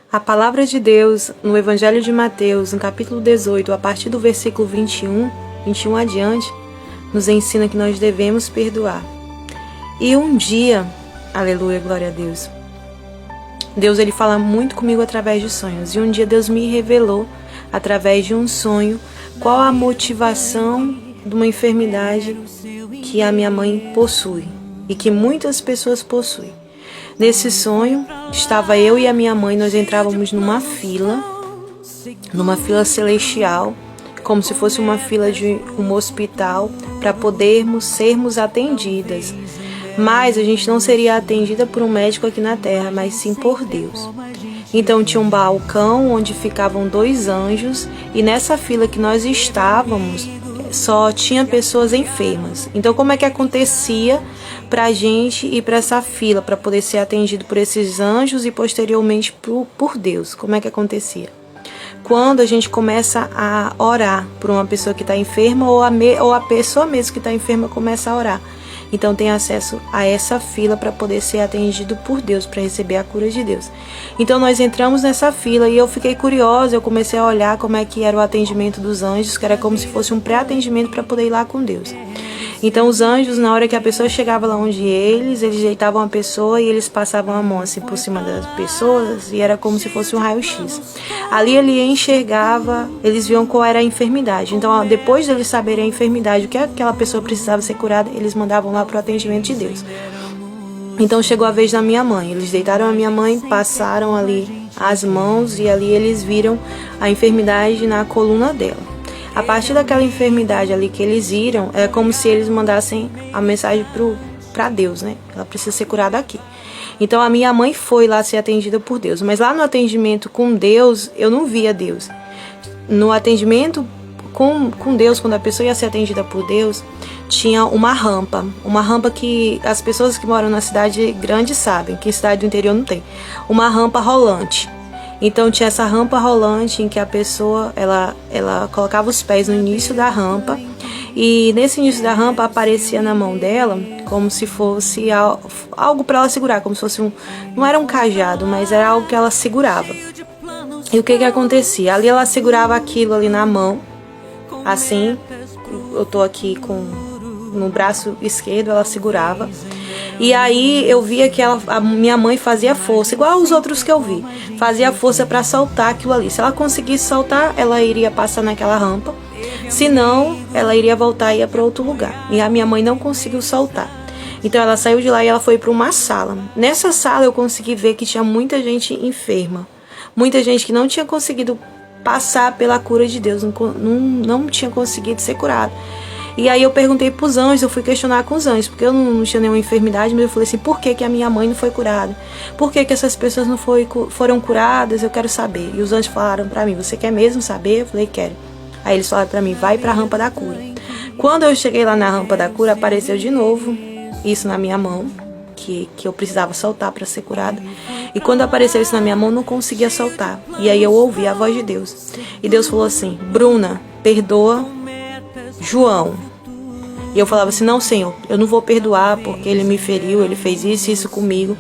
A palavra de Deus, no Evangelho de Mateus, no capítulo 18, a partir do versículo 21 adiante, nos ensina que nós devemos perdoar. E um dia, aleluia, glória a Deus, Deus ele fala muito comigo através de sonhos. E um dia Deus me revelou, através de um sonho, qual a motivação de uma enfermidade que a minha mãe possui e que muitas pessoas possuem. Nesse sonho, estava eu e a minha mãe, nós entrávamos numa fila celestial, como se fosse uma fila de um hospital, para podermos sermos atendidas. Mas a gente não seria atendida por um médico aqui na terra, mas sim por Deus. Então tinha um balcão onde ficavam 2 anjos, e nessa fila que nós estávamos, só tinha pessoas enfermas. Então como é que acontecia para a gente ir para essa fila, para poder ser atendido por esses anjos e posteriormente por Deus? Como é que acontecia? Quando a gente começa a orar por uma pessoa que está enferma, ou a pessoa mesmo que está enferma começa a orar. Então tem acesso a essa fila para poder ser atendido por Deus, para receber a cura de Deus. Então nós entramos nessa fila e eu fiquei curiosa, eu comecei a olhar como é que era o atendimento dos anjos, que era como se fosse um pré-atendimento para poder ir lá com Deus. Então os anjos, na hora que a pessoa chegava lá onde eles deitavam a pessoa e eles passavam a mão assim por cima das pessoas, e era como se fosse um raio-x. Ali ele enxergava, eles viam qual era a enfermidade. Então depois deles saberem a enfermidade, o que aquela pessoa precisava ser curada, eles mandavam lá para o atendimento de Deus. Então chegou a vez da minha mãe, eles deitaram a minha mãe, passaram ali as mãos e ali eles viram a enfermidade na coluna dela. A partir daquela enfermidade ali que eles viram, é como se eles mandassem a mensagem para Deus, né? Ela precisa ser curada aqui. Então a minha mãe foi lá ser atendida por Deus. Mas lá no atendimento com Deus, eu não via Deus. No atendimento com Deus, quando a pessoa ia ser atendida por Deus, tinha uma rampa. Uma rampa que as pessoas que moram na cidade grande sabem, que em cidade do interior não tem. Uma rampa rolante. Então tinha essa rampa rolante em que a pessoa ela colocava os pés no início da rampa, e nesse início da rampa aparecia na mão dela como se fosse algo para ela segurar, como se fosse não era um cajado, mas era algo que ela segurava. E o que acontecia? Ali ela segurava aquilo ali na mão, assim, eu tô aqui no braço esquerdo, ela segurava. E aí eu via que a minha mãe fazia força, igual os outros que eu vi. Fazia força para soltar aquilo ali. Se ela conseguisse soltar, ela iria passar naquela rampa. Se não, ela iria voltar e ia para outro lugar. E a minha mãe não conseguiu soltar. Então ela saiu de lá e ela foi para uma sala. Nessa sala eu consegui ver que tinha muita gente enferma. Muita gente que não tinha conseguido passar pela cura de Deus. Não tinha conseguido ser curado. E aí eu perguntei pros anjos, eu fui questionar com os anjos, porque eu não tinha nenhuma enfermidade, mas eu falei assim, por que a minha mãe não foi curada? Por que essas pessoas não foram curadas? Eu quero saber. E os anjos falaram pra mim, você quer mesmo saber? Eu falei, quero. Aí eles falaram pra mim, vai pra rampa da cura. Quando eu cheguei lá na rampa da cura, apareceu de novo isso na minha mão, que eu precisava soltar para ser curada. E quando apareceu isso na minha mão, não conseguia soltar. E aí eu ouvi a voz de Deus. E Deus falou assim, Bruna, perdoa João. E eu falava assim, não, Senhor, eu não vou perdoar porque ele me feriu, ele fez isso e isso comigo.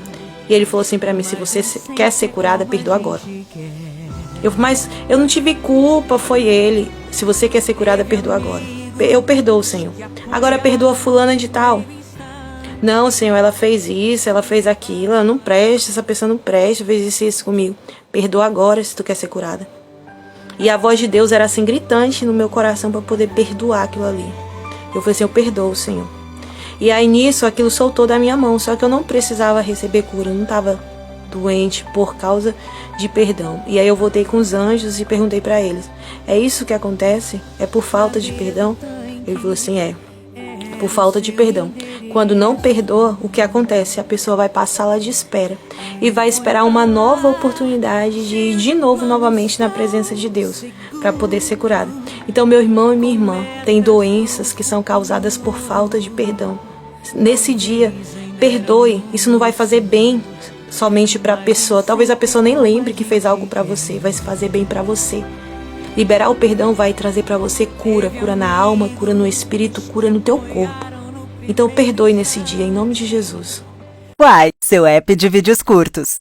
E ele falou assim pra mim, se você quer ser curada, perdoa agora. Mas eu não tive culpa, foi ele. Se você quer ser curada, perdoa agora. Eu perdoo, Senhor. Agora perdoa fulana de tal. Não, Senhor, ela fez isso, ela fez aquilo, ela não presta, essa pessoa não presta, fez isso e isso comigo. Perdoa agora se tu quer ser curada. E a voz de Deus era assim, gritante no meu coração para poder perdoar aquilo ali. Eu falei assim, eu perdoo, Senhor. E aí nisso, aquilo soltou da minha mão, só que eu não precisava receber cura, eu não estava doente por causa de perdão. E aí eu voltei com os anjos e perguntei para eles, é isso que acontece? É por falta de perdão? Ele falou assim, é por falta de perdão. Quando não perdoa, o que acontece? A pessoa vai passar lá de espera e vai esperar uma nova oportunidade de ir de novo, novamente na presença de Deus para poder ser curada. Então, meu irmão e minha irmã têm doenças que são causadas por falta de perdão. Nesse dia, perdoe. Isso não vai fazer bem somente para a pessoa. Talvez a pessoa nem lembre que fez algo para você. Vai se fazer bem para você. Liberar o perdão vai trazer para você cura. Cura na alma, cura no espírito, cura no teu corpo. Então perdoe nesse dia, em nome de Jesus. Uai, seu app de vídeos curtos.